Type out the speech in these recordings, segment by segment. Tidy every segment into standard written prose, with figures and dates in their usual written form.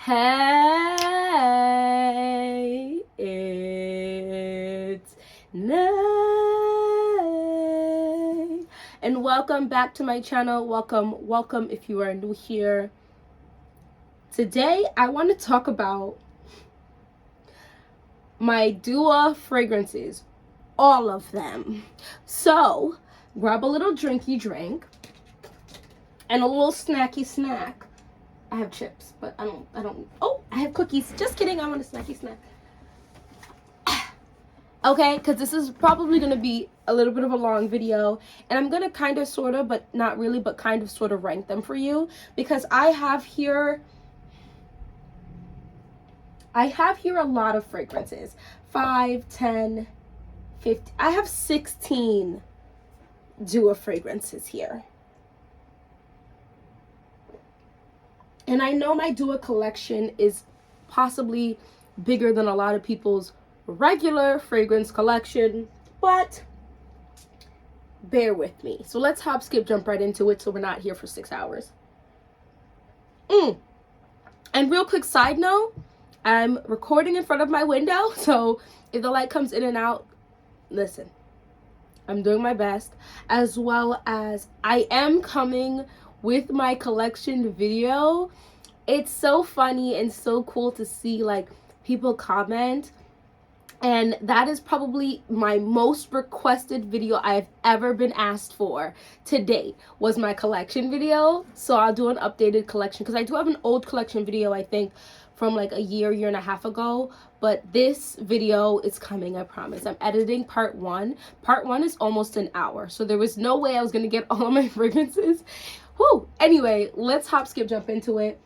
Hey, it's Nay, and welcome back to my channel. Welcome if you are new here. Today I want to talk about my Dua fragrances, all of them. So grab a little drinky drink and a little snacky snack. I have chips, but I don't. Oh, I have cookies. Just kidding. I want a snacky snack. Okay, because this is probably going to be a little bit of a long video. And I'm going to kind of, sort of, but not really, but kind of, sort of rank them for you. Because I have here a lot of fragrances. 5, 10, 50. I have 16 Dua fragrances here. And I know my Dua collection is possibly bigger than a lot of people's regular fragrance collection, but bear with me. So let's hop, skip, jump right into it so we're not here for 6 hours. And real quick side note, I'm recording in front of my window, so if the light comes in and out, listen, I'm doing my best, as well as I am coming with my collection video. It's so funny and so cool to see like people comment, and that is probably my most requested video I've ever been asked for to date, was my collection video. So I'll do an updated collection because I do have an old collection video, I think from like a year and a half ago, but this video is coming, I promise. I'm editing part 1. Part 1 is almost an hour, so there was no way I was gonna get all of my fragrances. Whew. Anyway, let's hop, skip, jump into it.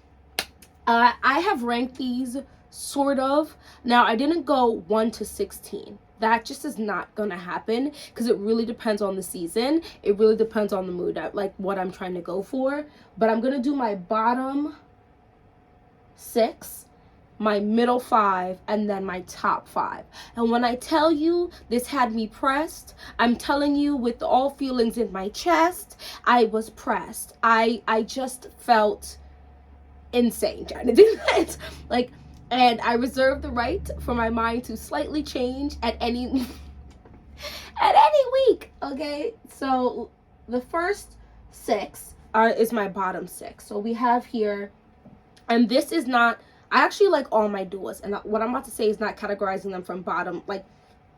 I have ranked these sort of. Now, I didn't go 1 to 16. That just is not gonna happen because it really depends on the season. It really depends on the mood, like what I'm trying to go for. But I'm gonna do my bottom 6, my middle 5, and then my top 5. And when I tell you this had me pressed, I'm telling you with all feelings in my chest, I was pressed. I just felt insane trying to do that. Like, and I reserve the right for my mind to slightly change at any week. Okay, so the first 6 is my bottom 6. So we have here, and this is not, I actually like all my Duas, and what I'm about to say is not categorizing them from bottom, like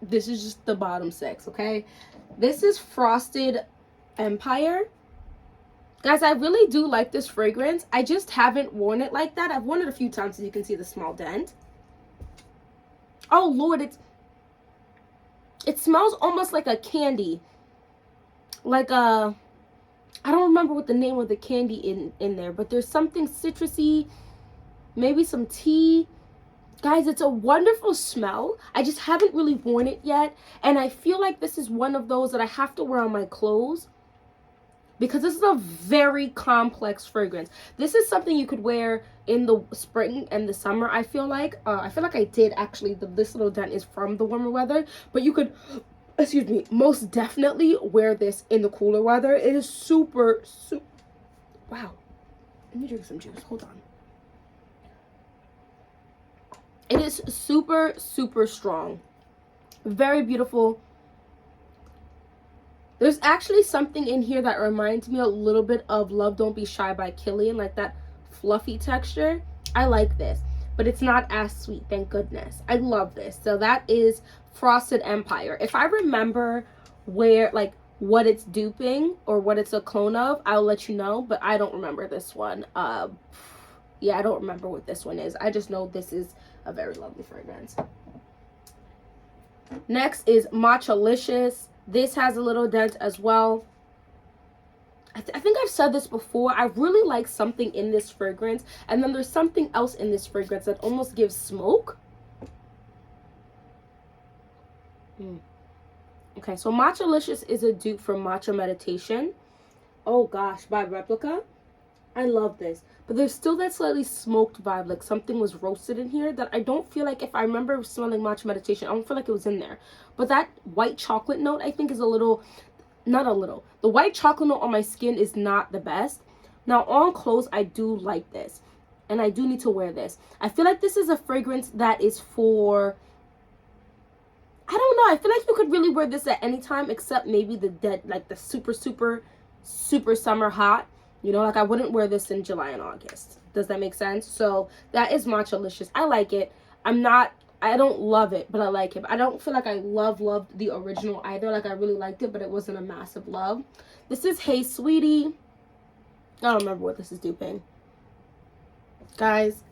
this is just the bottom 6, okay? This is Frosted Empire. Guys, I really do like this fragrance. I just haven't worn it like that. I've worn it a few times, so you can see the small dent. Oh Lord, it smells almost like a candy. Like a, I don't remember what the name of the candy in there, but there's something citrusy, maybe some tea. Guys, it's a wonderful smell. I just haven't really worn it yet, and I feel like this is one of those that I have to wear on my clothes because this is a very complex fragrance. This is something you could wear in the spring and the summer. I feel like I did actually. This little dent is from the warmer weather, but you could, excuse me, most definitely wear this in the cooler weather. It is super. Wow. Let me drink some juice. Hold on. It is super strong. Very beautiful. There's actually something in here that reminds me a little bit of Love Don't Be Shy by Killian, like that fluffy texture. I like this, but it's not as sweet, thank goodness. I love this. So that is Frosted Empire. If I remember where, like, what it's duping or what it's a clone of, I'll let you know, but I don't remember this one. Yeah, I don't remember what this one is. I just know this is a very lovely fragrance. Next is Matchalicious. This has a little dent as well. I think I've said this before. I really like something in this fragrance, and then there's something else in this fragrance that almost gives smoke. Okay, so Matchalicious is a dupe for Matcha Meditation. Oh gosh, by Replica. I love this, but there's still that slightly smoked vibe, like something was roasted in here that I don't feel like, if I remember smelling Matcha Meditation, I don't feel like it was in there. But that white chocolate note, I think, is a little, not a little, the white chocolate note on my skin is not the best. Now on clothes, I do like this. and I do need to wear this. I feel like this is a fragrance that is for, I don't know, I feel like you could really wear this at any time except maybe the dead, like the super, super, super summer hot. You know, like I wouldn't wear this in July and August. Does that make sense? So that is Matchalicious. I like it. I don't love it, but I like it. But I don't feel like I loved the original either. Like I really liked it, but it wasn't a massive love. This is Hey Sweetie. I don't remember what this is duping. Guys,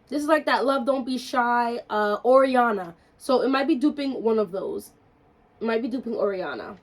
this is like that Love Don't Be Shy, Oriana. So it might be duping one of those. It might be duping Oriana.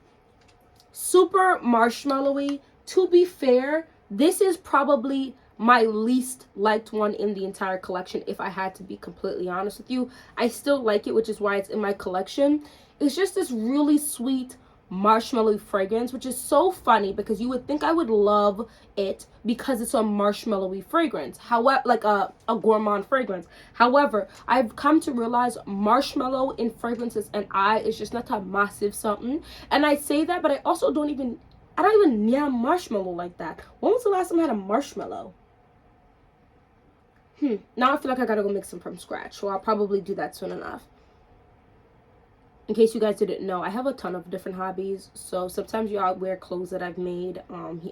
Super marshmallowy. To be fair, this is probably my least liked one in the entire collection, if I had to be completely honest with you. I still like it, which is why it's in my collection. It's just this really sweet marshmallow fragrance, which is so funny because you would think I would love it because it's a marshmallowy fragrance, however, like a gourmand fragrance. However, I've come to realize marshmallow in fragrances and is just not a massive something. And I say that, but I don't even yam marshmallow like that. When was the last time I had a marshmallow? Now I feel like I gotta go mix them from scratch, so I'll probably do that soon enough. In case you guys didn't know, I have a ton of different hobbies. So sometimes y'all wear clothes that I've made.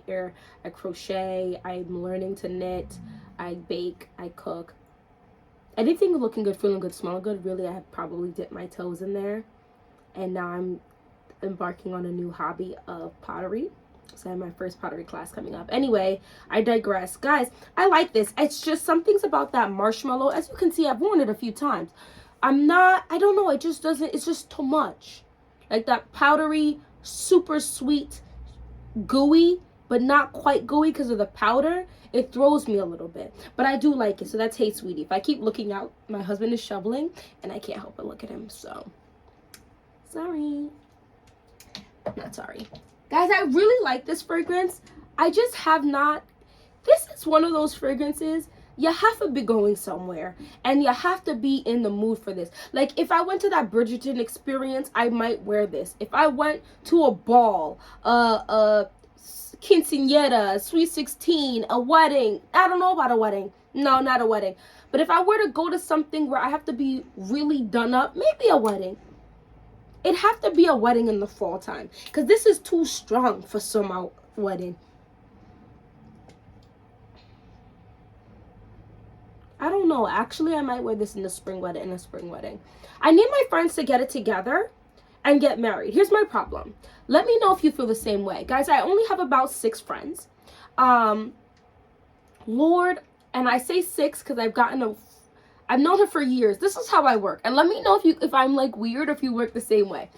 Here I crochet, I'm learning to knit, I bake, I cook. Anything looking good, feeling good, smelling good, really I have probably dipped my toes in there. And now I'm embarking on a new hobby of pottery. So I have my first pottery class coming up. Anyway, I digress. Guys, I like this. It's just some things about that marshmallow. As you can see, I've worn it a few times. I don't know, it just doesn't, it's just too much. Like that powdery, super sweet, gooey, but not quite gooey because of the powder. It throws me a little bit. But I do like it, so that's Hey Sweetie. If I keep looking out, my husband is shoveling, and I can't help but look at him, so. Sorry. Not sorry. Guys, I really like this fragrance. I just have not, this is one of those fragrances you have to be going somewhere and you have to be in the mood for this. Like if I went to that Bridgerton experience, I might wear this. If I went to a ball, quinceañera, sweet 16, a wedding, I don't know about a wedding. No, not a wedding. But if I were to go to something where I have to be really done up, maybe a wedding. It'd have to be a wedding in the fall time because this is too strong for some wedding. I don't know. Actually, I might wear this in the spring wedding. I need my friends to get it together and get married. Here's my problem. Let me know if you feel the same way. Guys, I only have about 6 friends. Lord, and I say 6 because I've known her for years. This is how I work. And let me know if I'm like weird or if you work the same way.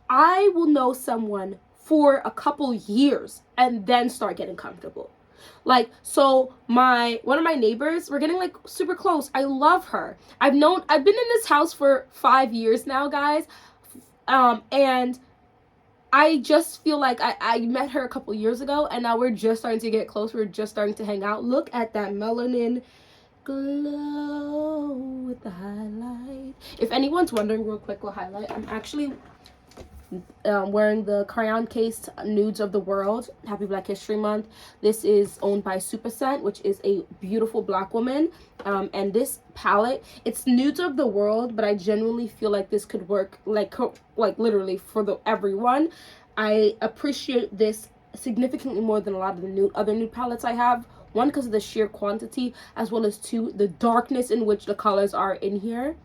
I will know someone for a couple years and then start getting comfortable. Like, so one of my neighbors, we're getting like super close. I love her. I've been in this house for 5 years now, guys. And I just feel like I met her a couple years ago and now we're just starting to get close. We're just starting to hang out. Look at that melanin glow with the highlight. If anyone's wondering real quick what highlight, I'm actually wearing the crayon case Nudes of the World. Happy Black History Month. This is owned by Super Scent, which is a beautiful black woman. And this palette, it's Nudes of the World, but I genuinely feel like this could work like literally for everyone. I appreciate this significantly more than a lot of the other nude palettes I have. 1, because of the sheer quantity, as well as 2, the darkness in which the colors are in here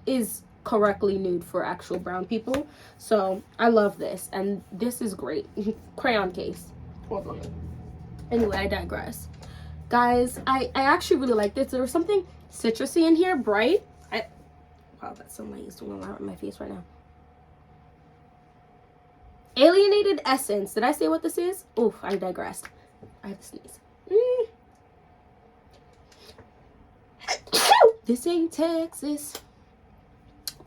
is correctly nude for actual brown people. So I love this, and this is great. Crayon case. Anyway, I digress. Guys, I actually really like this. There was something citrusy in here, bright. Wow, that sunlight is doing a lot in my face right now. Alienated Essence. Did I say what this is? Oof, I digressed. I have to sneeze. This ain't Texas.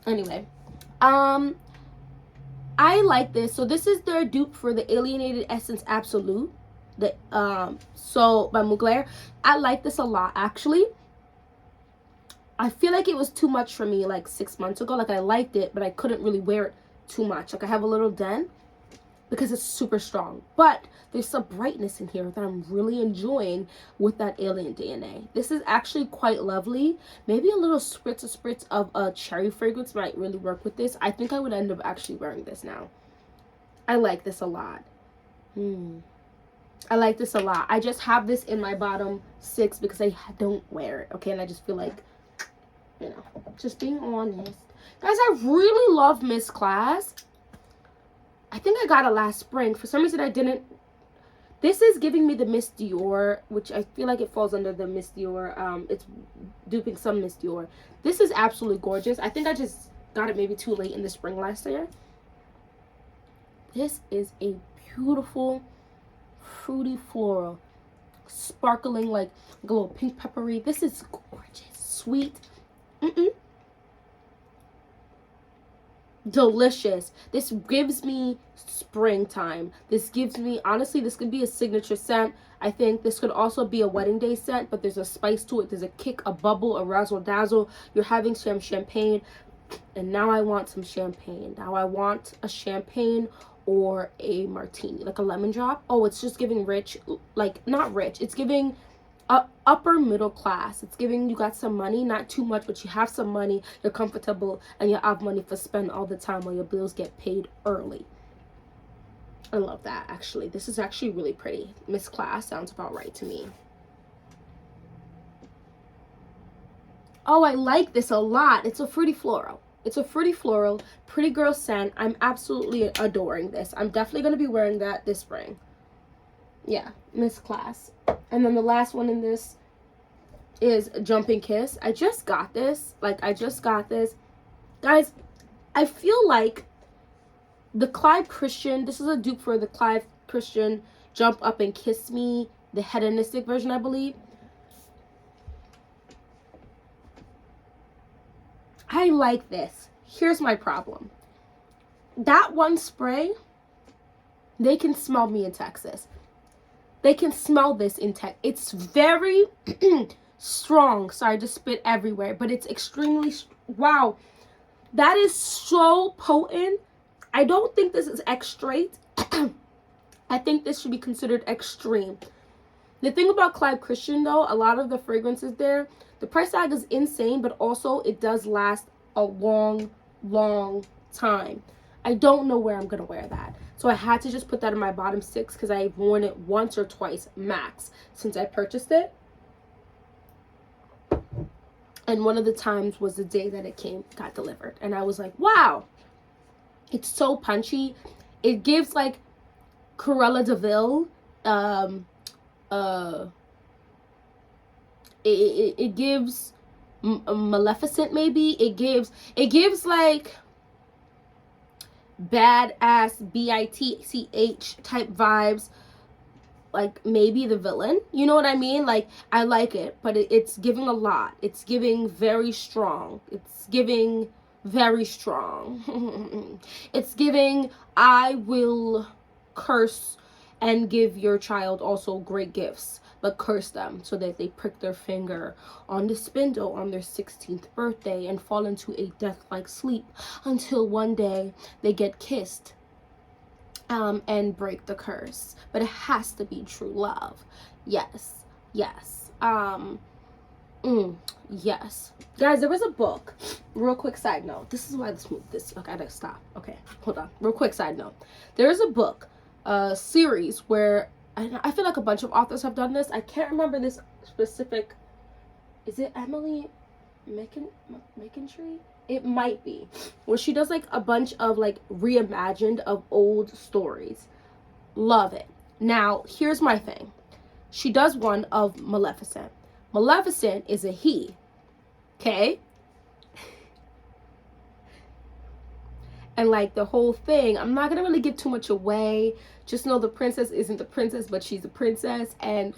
Anyway, I like this. So this is their dupe for the Alienated Essence Absolute. By Mugler. I like this a lot, actually. I feel like it was too much for me like 6 months ago. Like I liked it, but I couldn't really wear it too much. Like I have a little dent because it's super strong. But there's some brightness in here that I'm really enjoying with that alien DNA. This is actually quite lovely. Maybe a little spritz of a cherry fragrance might really work with this. I think I would end up actually wearing this now. I like this a lot. I like this a lot. I just have this in my bottom 6 because I don't wear it, okay? And I just feel like, you know, just being honest. Guys, I really love Miss Class. I think I got it last spring. For some reason, I didn't. This is giving me the Miss Dior, which I feel like it falls under the Miss Dior. It's duping some Miss Dior. This is absolutely gorgeous. I think I just got it maybe too late in the spring last year. This is a beautiful, fruity floral, sparkling like a little pink peppery. This is gorgeous, sweet. Delicious. This gives me springtime. This gives me, honestly, this could be a signature scent. I think this could also be a wedding day scent, but there's a spice to it. There's a kick, a bubble, a razzle dazzle. You're having some champagne, and now I want some champagne. Now I want a champagne or a martini, like a lemon drop. Oh, it's just giving rich, like not rich. It's giving upper middle class. It's giving you got some money, not too much, but you have some money, you're comfortable, and you have money for spend all the time while your bills get paid early. I love that, actually. This is actually really pretty. Miss Class sounds about right to me. Oh, I like this a lot. It's a fruity floral. It's a fruity floral, pretty girl scent. I'm absolutely adoring this. I'm definitely going to be wearing that this spring. Yeah, Miss Class. And then the last one in this is Jumping Kiss. I just got this. Guys, I feel like the Clive Christian, this is a dupe for the Clive Christian Jump Up and Kiss Me, the hedonistic version, I believe. I like this. Here's my problem. That one spray, they can smell me in Texas. They can smell this in Texas. It's very strong. Sorry to spit everywhere, but it's extremely, wow. That is so potent. I don't think this is extrate. I think this should be considered extreme. The thing about Clive Christian, though, a lot of the fragrances there, the price tag is insane, but also it does last a long, long time. I don't know where I'm going to wear that. So I had to just put that in my bottom 6 because I've worn it once or twice max since I purchased it. And one of the times was the day that it got delivered. And I was like, wow, it's so punchy. It gives like Cruella de Vil, it gives Maleficent, maybe. It gives like badass bitch type vibes, like maybe the villain, you know what I mean? Like, I like it, but it's giving a lot. It's giving very strong. It's giving very strong. It's giving, I will curse and give your child also great gifts, but curse them so that they prick their finger on the spindle on their 16th birthday and fall into a death-like sleep until one day they get kissed and break the curse. But it has to be true love. Yes. Yes. Yes. Guys, there was a book. Real quick side note. This is why this okay, I gotta stop. Okay, hold on. Real quick side note. There is a book, series where I feel like a bunch of authors have done this. I can't remember this specific. Is it Emily McIntyre? It might be. Where she does like a bunch of like reimagined of old stories. Love it. Now, here's my thing. She does one of Maleficent. Maleficent is a he. Okay? And like the whole thing, I'm not gonna really give too much away. Just know the princess isn't the princess, but she's a princess, and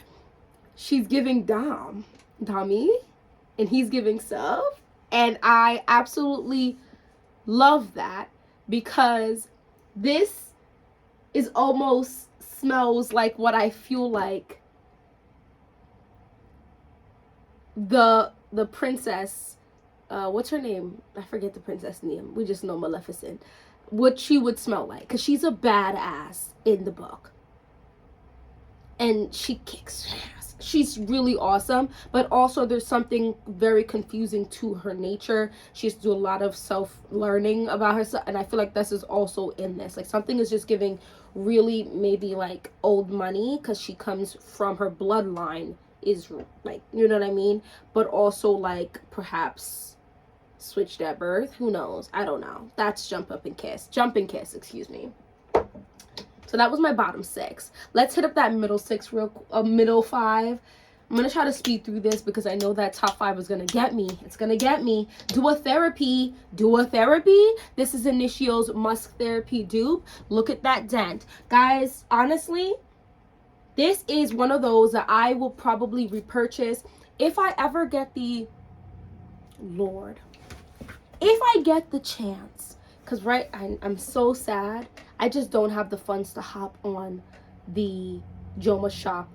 she's giving Dommy, and he's giving Sov. And I absolutely love that because this is almost smells like what I feel like the princess, what's her name? I forget the princess name. We just know Maleficent. what she would smell like, because she's a badass in the book. And she kicks ass. She's really awesome, but also there's something very confusing to her nature. She has to do a lot of self-learning about herself, and I feel like this is also in this. Like, something is just giving really maybe like old money, because she comes from, her bloodline is like, you know what I mean? But also like perhaps switched at birth. Who knows? I don't know. That's Jump and Kiss, excuse me. So that was my bottom 6. Let's hit up that middle 6 middle 5. I'm going to try to speed through this because I know that top 5 is going to get me. It's going to get me. Duotherapy. This is Initio's Musk Therapy dupe. Look at that dent. Guys, honestly, this is one of those that I will probably repurchase if I ever get the, Lord, if I get the chance. Because I'm so sad. I just don't have the funds to hop on the Joma shop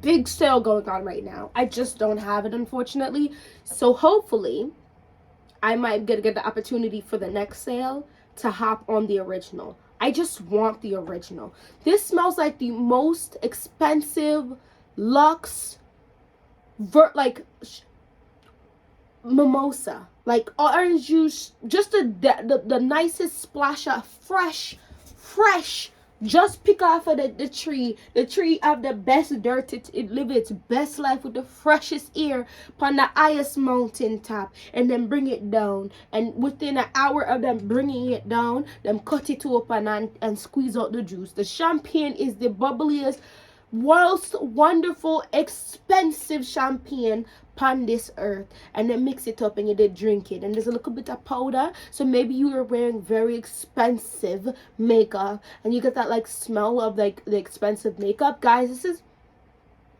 big sale going on right now. I just don't have it, unfortunately. So hopefully I might get the opportunity for the next sale to hop on the original. I just want the original. This smells like the most expensive luxe mimosa, like orange juice, just the nicest splash of fresh, just pick off of the tree. The tree have the best dirt, it live its best life with the freshest air upon the highest mountain top, and then bring it down, and within an hour of them bringing it down, them cut it open and squeeze out the juice. The champagne is the bubbliest, most wonderful, expensive champagne upon this earth, and then mix it up and you did drink it, and there's a little bit of powder, so maybe you are wearing very expensive makeup and you get that like smell of like the expensive makeup. Guys, this is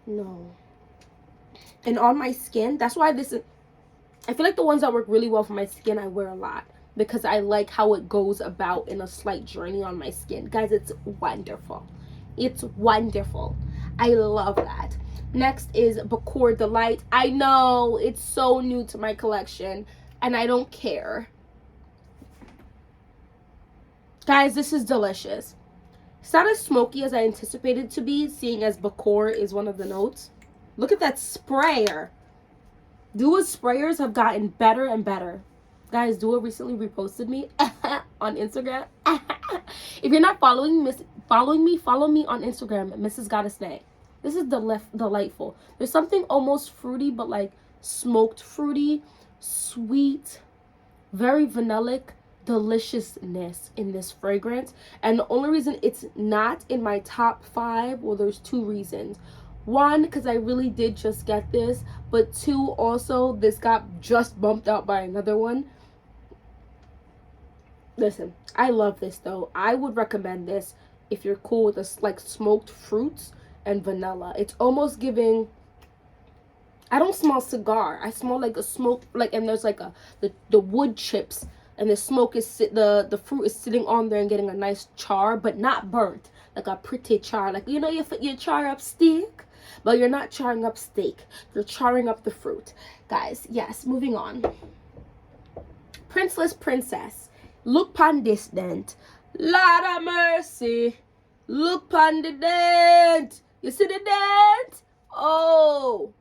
no. And on my skin, that's why this is, I feel like the ones that work really well for my skin I wear a lot, because I like how it goes about in a slight journey on my skin. Guys, it's wonderful. It's wonderful. I love that. Next is Bakor Delight. I know it's so new to my collection and I don't care. Guys, this is delicious. It's not as smoky as I anticipated to be, seeing as Bakor is one of the notes. Look at that sprayer. Dua sprayers have gotten better and better. Guys, Dua recently reposted me on Instagram. If you're not following me, follow me on Instagram, Mrs. Goddessnayr. This is delightful. There's something almost fruity, but like smoked fruity, sweet, very vanillic deliciousness in this fragrance. And the only reason it's not in my top 5, well, there's 2 reasons. 1, because I really did just get this, but 2, also this got just bumped out by another one. Listen, I love this though. I would recommend this if you're cool with this, like smoked fruits and vanilla. It's almost giving, I don't smell cigar, I smell like a smoke, like, and there's like the wood chips, and the smoke is the fruit is sitting on there and getting a nice char, but not burnt, like a pretty char, like, you know, you char up steak, but you're not charring up steak, you're charring up the fruit. Guys, yes, moving on. Princeless Princess. Look pon this dent. Lord of mercy. Look pon the dent. You see the dent? Oh.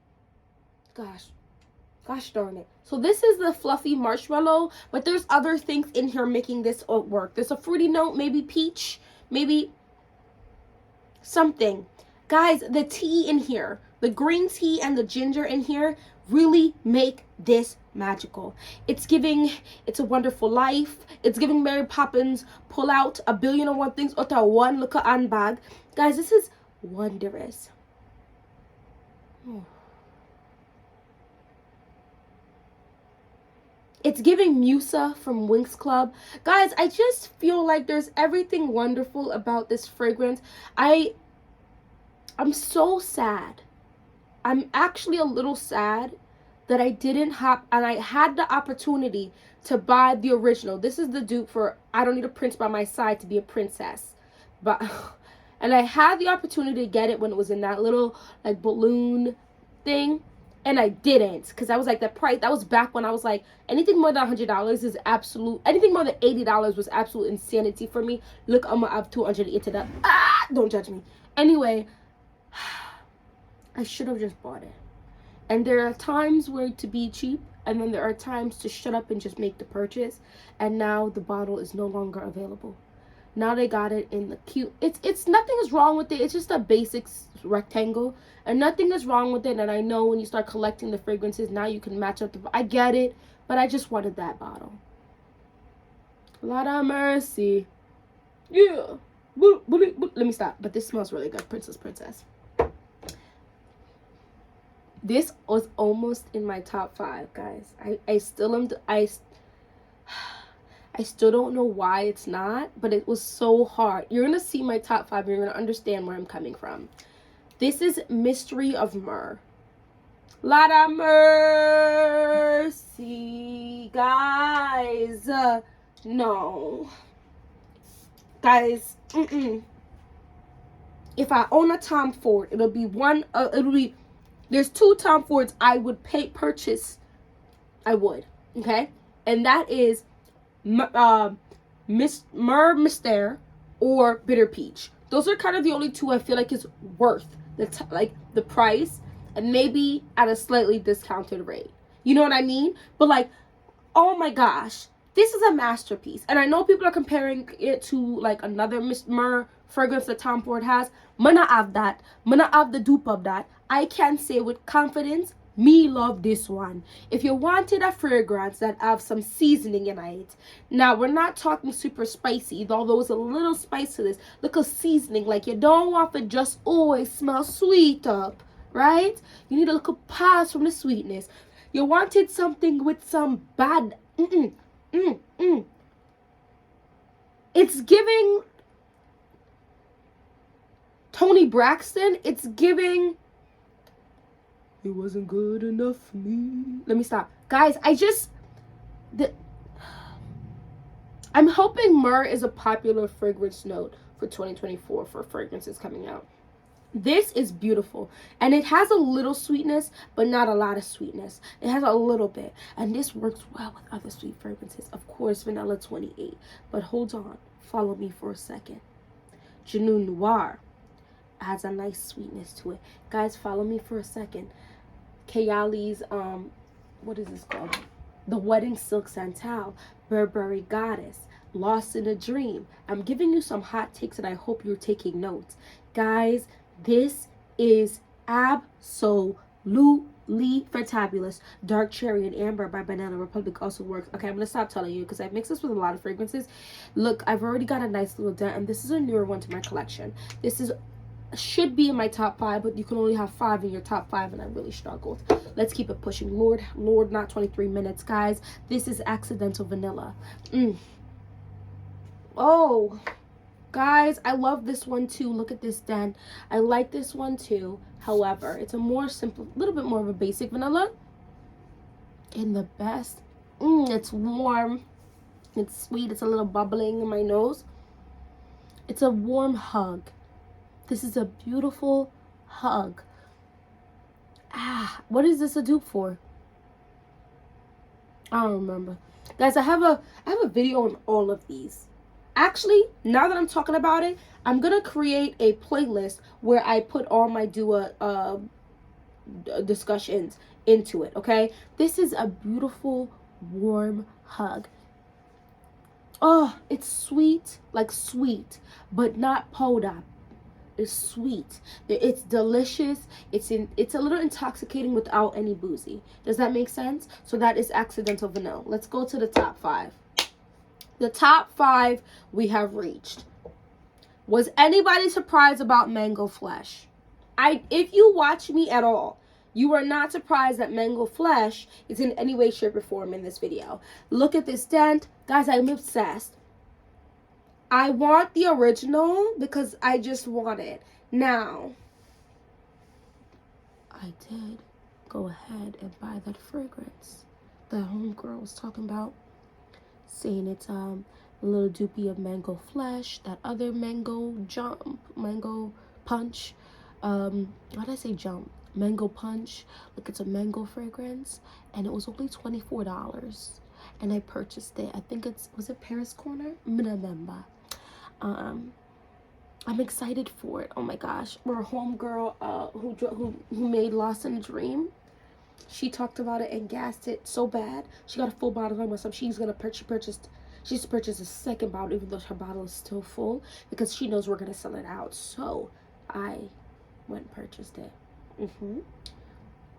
Gosh darn it. So this is the fluffy marshmallow, but there's other things in here making this work. There's a fruity note, maybe peach, maybe something. Guys, the tea in here, the green tea and the ginger in here really make this magical. It's giving It's a Wonderful Life. It's giving Mary Poppins pull out 1,000,001 things out of one little handbag. Guys, this is wondrous. Oh. It's giving Musa from Winx Club. Guys, I just feel like there's everything wonderful about this fragrance. I'm so sad. I'm actually a little sad that I didn't have, and I had the opportunity to buy the original. This is the dupe for I Don't Need a Prince by My Side to Be a Princess. But, and I had the opportunity to get it when it was in that little like balloon thing. And I didn't, because I was like, the price, that was back when I was like, anything more than $100 is absolute, anything more than $80 was absolute insanity for me. Look, I'm gonna have 200 into that. Don't judge me. Anyway, I should have just bought it. And there are times where to be cheap, and then there are times to shut up and just make the purchase. And now the bottle is no longer available. Now they got it in the cute, it's nothing is wrong with it. It's just a basic rectangle, and nothing is wrong with it. And I know when you start collecting the fragrances, now you can match up I get it, but I just wanted that bottle. Lord of mercy. Yeah. Let me stop. But this smells really good. Princess. This was almost in my top 5, guys. I still don't know why it's not, but it was so hard. You're going to see my top 5 and you're going to understand where I'm coming from. This is Mystery of Myrrh. Lot of mercy, guys. No. Guys, if I own a Tom Ford, it'll be there's 2 Tom Fords I would purchase. I would, okay? And that is Myrrh Mystère or Bitter Peach. Those are kind of the only 2 I feel like is worth the price, and maybe at a slightly discounted rate. You know what I mean? But like, oh my gosh, this is a masterpiece. And I know people are comparing it to like another Myrrh fragrance that Tom Ford has. Mana have that. Mana have the dupe of that. I can say with confidence, me love this one. If you wanted a fragrance that have some seasoning in it, now we're not talking super spicy, although it's a little spice to this. Look at seasoning, like you don't want to just always smell sweet up, right? You need a little pause from the sweetness. You wanted something with some bad, It's giving Toni Braxton. It's giving, it wasn't good enough for me. Let me stop. Guys, I'm hoping myrrh is a popular fragrance note for 2024 for fragrances coming out. This is beautiful, and it has a little sweetness, but not a lot of sweetness. It has a little bit, and this works well with other sweet fragrances. Of course, Vanilla 28, but hold on, follow me for a second. Genou Noir adds a nice sweetness to it. Guys, follow me for a second. Kayali's, what is this called? The Wedding Silk Santal, Burberry Goddess, Lost in a Dream. I'm giving you some hot takes, and I hope you're taking notes. Guys, this is absolutely fantabulous. Dark Cherry and Amber by Banana Republic also works. Okay, I'm going to stop telling you because I mix this with a lot of fragrances. Look, I've already got a nice little dent, and this is a newer one to my collection. This should be in my top 5, but you can only have 5 in your top 5, and I really struggled. Let's keep it pushing. Lord, not 23 minutes, guys. This is Accidental Vanilla. Oh, guys, I love this one too. Look at this dent. I like this one too. However, it's a more simple, little bit more of a basic vanilla. And the best, it's warm. It's sweet. It's a little bubbling in my nose. It's a warm hug. This is a beautiful hug. What is this a dupe for? I don't remember. Guys, I have a video on all of these. Actually, now that I'm talking about it, I'm going to create a playlist where I put all my Dua discussions into it, okay? This is a beautiful, warm hug. Oh, it's sweet, like sweet, but not powder. It's sweet. It's delicious. It's a little intoxicating without any boozy. Does that make sense? So that is Accidental Vanilla. Let's go to the top 5. The top 5 we have reached. Was anybody surprised about Mango Flesh? If you watch me at all, you are not surprised that Mango Flesh is in any way, shape, or form in this video. Look at this dent. Guys, I'm obsessed. I want the original because I just want it. Now, I did go ahead and buy that fragrance the homegirl was talking about, saying it's a little doopy of Mango Flesh, that other mango punch. Why did I say jump? mango punch. Look, it's a mango fragrance, and it was only $24, and I purchased it. I think was it Paris Corner? Remember. I'm excited for it. Oh my gosh, our homegirl who made Lost in a Dream, she talked about it and gassed it so bad. She got a full bottle of myself. She's purchased a second bottle, even though her bottle is still full, because she knows we're gonna sell it out. So I went and purchased it.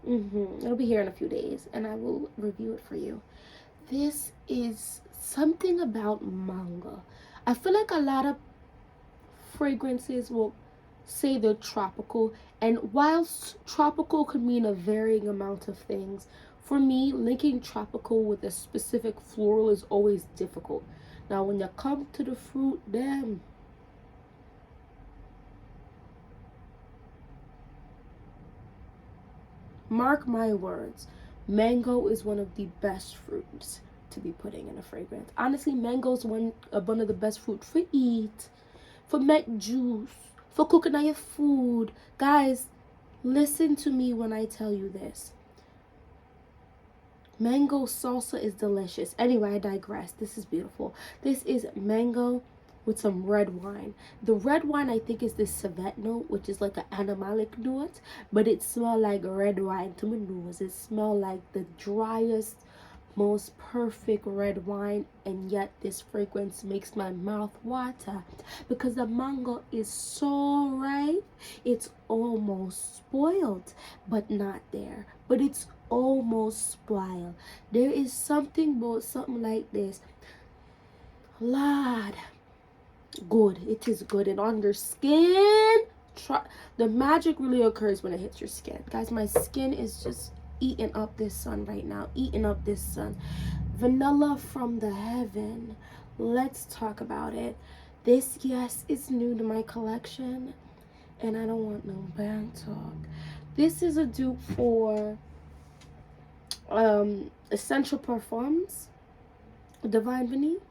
It'll be here in a few days, and I will review it for you. This is something about mango. I feel like a lot of fragrances will say they're tropical, and whilst tropical could mean a varying amount of things, for me, linking tropical with a specific floral is always difficult. Now, when you come to the fruit, damn. Mark my words, mango is one of the best fruits to be putting in a fragrance. Honestly, mango is one of the best fruit for eat, for make juice, for cooking on your food. Guys, listen to me when I tell you this. Mango salsa is delicious. Anyway, I digress. This is beautiful. This is mango with some red wine. The red wine, I think, is this civet note, which is like an animalic note, but it smells like red wine to my nose. It smells like the driest, most perfect red wine, and yet this fragrance makes my mouth water because the mango is so ripe. It's almost spoiled, but not there. But it's almost spoiled. There is something about something like this. Lord, good. It is good. And on your skin, the magic really occurs when it hits your skin. Guys, my skin is just eating up this sun right now. Eating up this sun. Vanilla from the Heaven. Let's talk about it. This, yes, is new to my collection, and I don't want no bad talk. This is a dupe for Essential Parfums, Divine Vanille,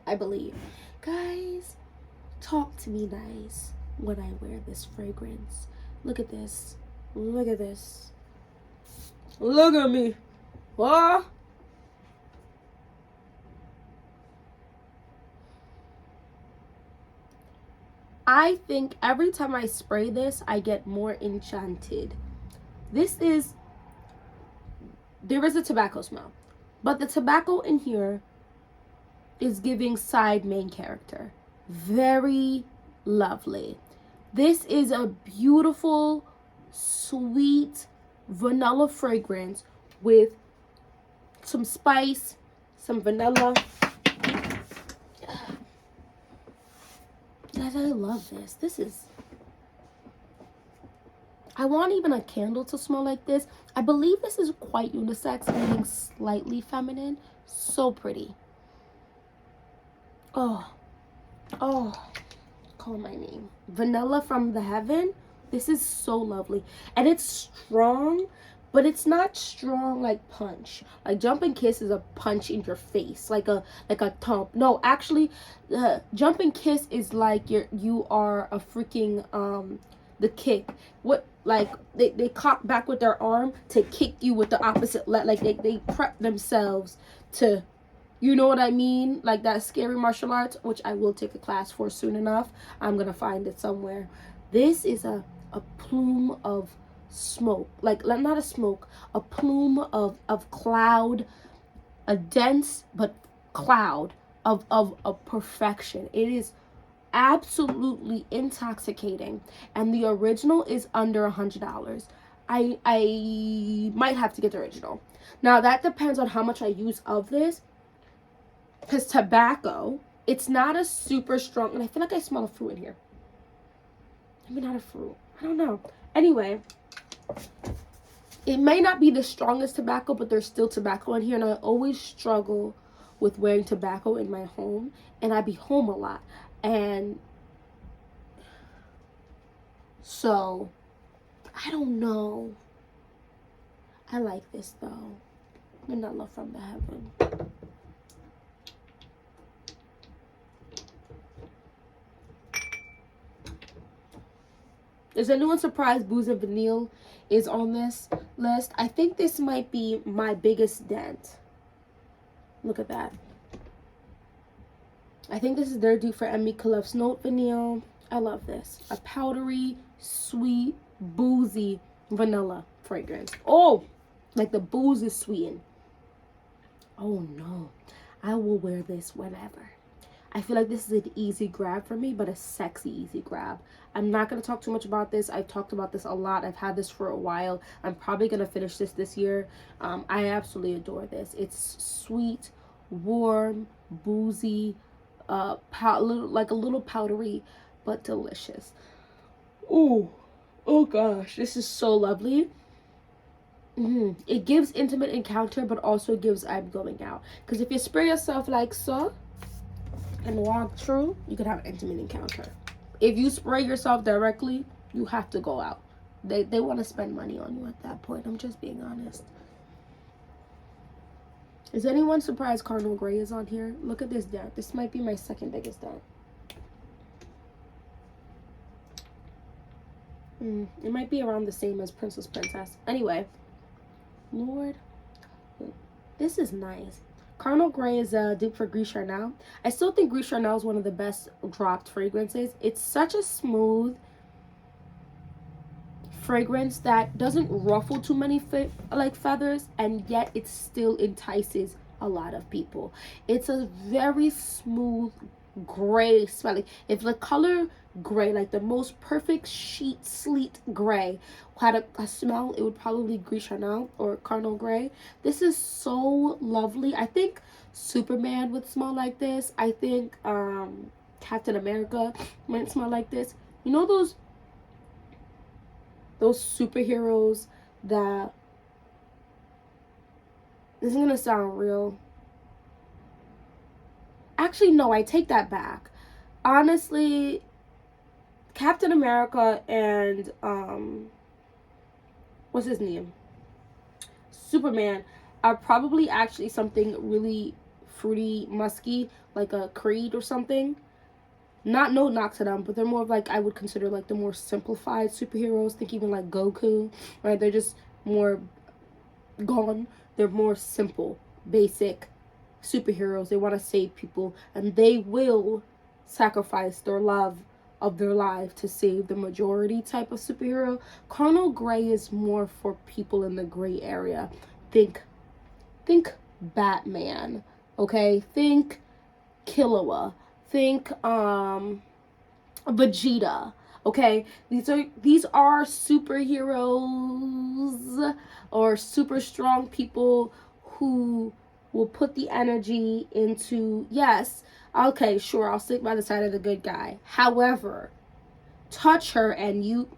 I believe. Guys, talk to me nice when I wear this fragrance. Look at this. Look at this. Look at me. What? I think every time I spray this, I get more enchanted. There is a tobacco smell, but the tobacco in here is giving side main character. Very lovely. This is a beautiful, sweet vanilla fragrance with some spice, some vanilla. Guys, I love this. I want even a candle to smell like this. I believe this is quite unisex, meaning slightly feminine. So pretty. Oh, call my name. Vanilla from the Heaven. This is so lovely. And it's strong, but it's not strong like punch. Like Jumping Kiss is a punch in your face, like a thump. No, actually, Jumping Kiss is like you are a freaking the kick. What, like they cock back with their arm to kick you with the opposite leg. Like they prep themselves to, you know what I mean? Like that scary martial arts, which I will take a class for soon enough. I'm gonna find it somewhere. This is a plume of smoke, like not a smoke, a plume of cloud, a dense but cloud of perfection. It is absolutely intoxicating, and the original is under $100. I might have to get the original. Now that depends on how much I use of this, because tobacco, it's not a super strong, and I feel like I smell a fruit in here. Maybe not a fruit, I don't know. Anyway, it may not be the strongest tobacco, but there's still tobacco in here, and I always struggle with wearing tobacco in my home, and I be home a lot, and so I don't know. I like this though. Vanilla from the Heaven. Is anyone surprised Booze and Vanille is on this list? I think this might be my biggest dent. Look at that. I think this is their due for Emmy Clef's Note Vanille. I love this. A powdery, sweet, boozy vanilla fragrance. Oh, like the booze is sweetened. Oh no, I will wear this whenever. I feel like this is an easy grab for me, but a sexy easy grab. I'm not going to talk too much about this. I've talked about this a lot. I've had this for a while. I'm probably going to finish this year. I absolutely adore this. It's sweet, warm, boozy, like a little powdery, but delicious. Oh gosh, this is so lovely. It gives intimate encounter, but also gives I'm going out. Because if you spray yourself like so and walk through, you could have an intimate encounter. If you spray yourself directly, you have to go out. They want to spend money on you at that point. I'm just being honest. Is anyone surprised Cardinal Grey is on here? Look at this dent. This might be my second biggest dent. It might be around the same as Princess. Anyway, Lord, this is nice. Cardinal Grey is a dupe for Gris Charnel. I still think Gris Charnel is one of the best dropped fragrances. It's such a smooth fragrance that doesn't ruffle too many feathers, and yet it still entices a lot of people. It's a very smooth gray smelling. If the color gray, like the most perfect sheet sleet gray, had a smell, it would probably be Gris Charnel or Cardinal Grey. This is so lovely. I think Superman would smell like this. I think Captain America might smell like this. You know those superheroes that, this is gonna sound real. Actually, no, I take that back. Honestly, Captain America and what's his name? Superman are probably actually something really fruity, musky, like a Creed or something. No knock to them, but they're more of like, I would consider like the more simplified superheroes. Think even like Goku, right? They're just more gone. They're more simple, basic superheroes. They want to save people, and they will sacrifice their love of their life to save the majority type of superhero. Cardinal Grey is more for people in the gray area. Think Batman, okay? Think Killua. Think Vegeta. Okay, these are superheroes or super strong people who will put the energy into, yes, okay, sure, I'll stick by the side of the good guy. However, touch her and you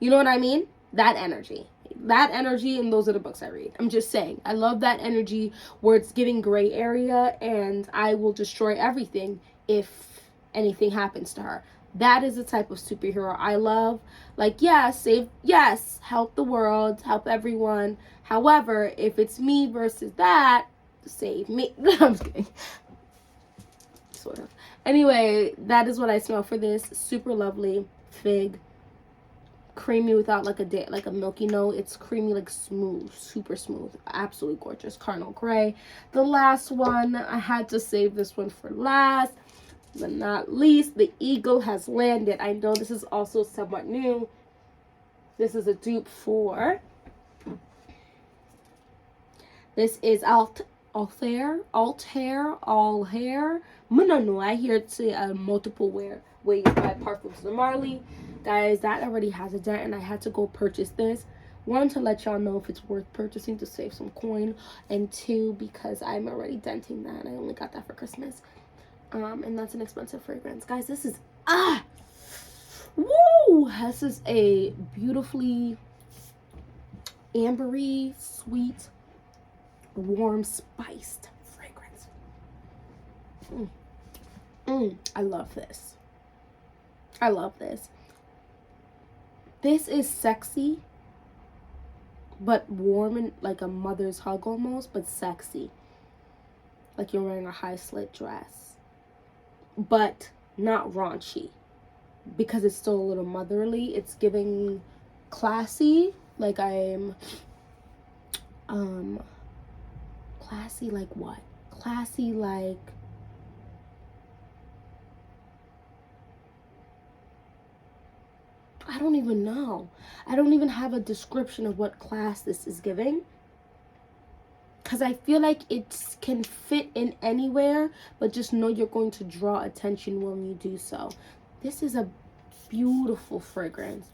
know what I mean? That energy, and those are the books I read. I'm just saying, I love that energy where it's giving gray area, and I will destroy everything if anything happens to her. That is the type of superhero I love. Like, yes, help the world, help everyone. However, if it's me versus that, save me. I'm just kidding. Sort of. Anyway, that is what I smell for this. Super lovely. Fig. Creamy without like a milky note. It's creamy, like smooth, super smooth, absolutely gorgeous. Cardinal Grey. The last one, I had to save this one for last but not least. The Eagle has landed. I know this is also somewhat new. This is a dupe for, this is Altair. No, I hear it say multiple ways by Parfums de Marly. Guys, that already has a dent, and I had to go purchase this. One, to let y'all know if it's worth purchasing to save some coin, and two, because I'm already denting that. I only got that for Christmas. And that's an expensive fragrance. Guys, this is, woo! This is a beautifully ambery, sweet, warm, spiced fragrance. I love this. I love this. This is sexy, but warm and like a mother's hug almost, but sexy. Like you're wearing a high slit dress, but not raunchy. because it's still a little motherly. It's giving classy, like I'm classy like what? Classy like I don't even know. I don't even have a description of what class this is giving, because I feel like it can fit in anywhere, but just know you're going to draw attention when you do so. This is a beautiful fragrance.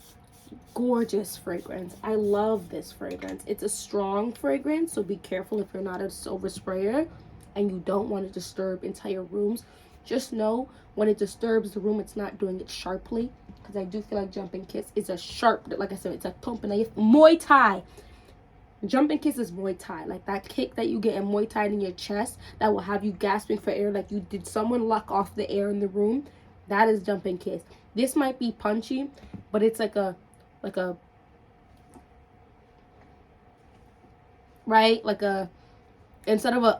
Gorgeous fragrance. I love this fragrance. It's a strong fragrance, so be careful if you're not a silver sprayer and you don't want to disturb entire rooms. Just know when it disturbs the room, it's not doing it sharply, because I do feel like Jumping Kiss is a sharp, like I said, it's a tompanayif Muay Thai. Jumping Kiss is Muay Thai, like that kick that you get in Muay Thai in your chest that will have you gasping for air, like you did someone lock off the air in the room. That is Jumping Kiss. This might be punchy, but it's like a right, like a, instead of a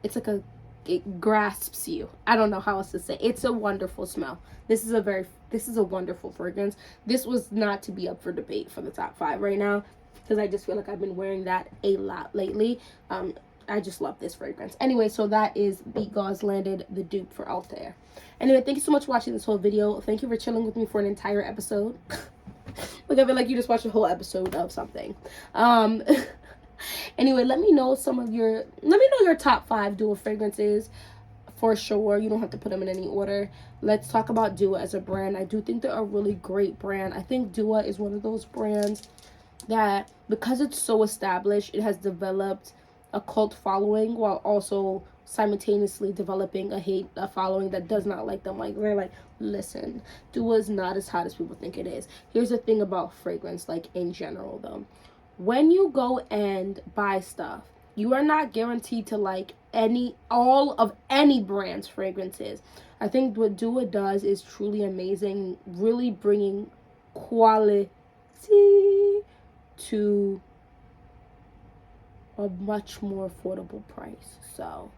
it's like a, it grasps you. I don't know how else to say. It's a wonderful smell. This is a wonderful fragrance. This was not to be up for debate for the top 5 right now, because I just feel like I've been wearing that a lot lately. I just love this fragrance. Anyway, so that is Beat Gauze Landed, the dupe for Altair. Anyway, thank you so much for watching this whole video. Thank you for chilling with me for an entire episode. Like, I feel like you just watched a whole episode of something. Anyway, let me know your top 5 Dua fragrances for sure. You don't have to put them in any order. Let's talk about Dua as a brand. I do think they're a really great brand. I think Dua is one of those brands that, because it's so established, it has developed a cult following while also simultaneously developing a following that does not like them. Like, they're like, listen, Dua is not as hot as people think it is. Here's the thing about fragrance, like in general though. When you go and buy stuff, you are not guaranteed to like all of any brand's fragrances. I think what Dua does is truly amazing, really bringing quality to a much more affordable price. So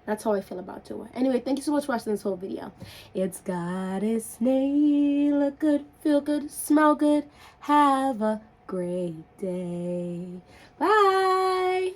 that's how I feel about Dua. Anyway, thank you so much for watching this whole video. It's goddessnayr. Look good, feel good, smell good. Have a great day. Bye.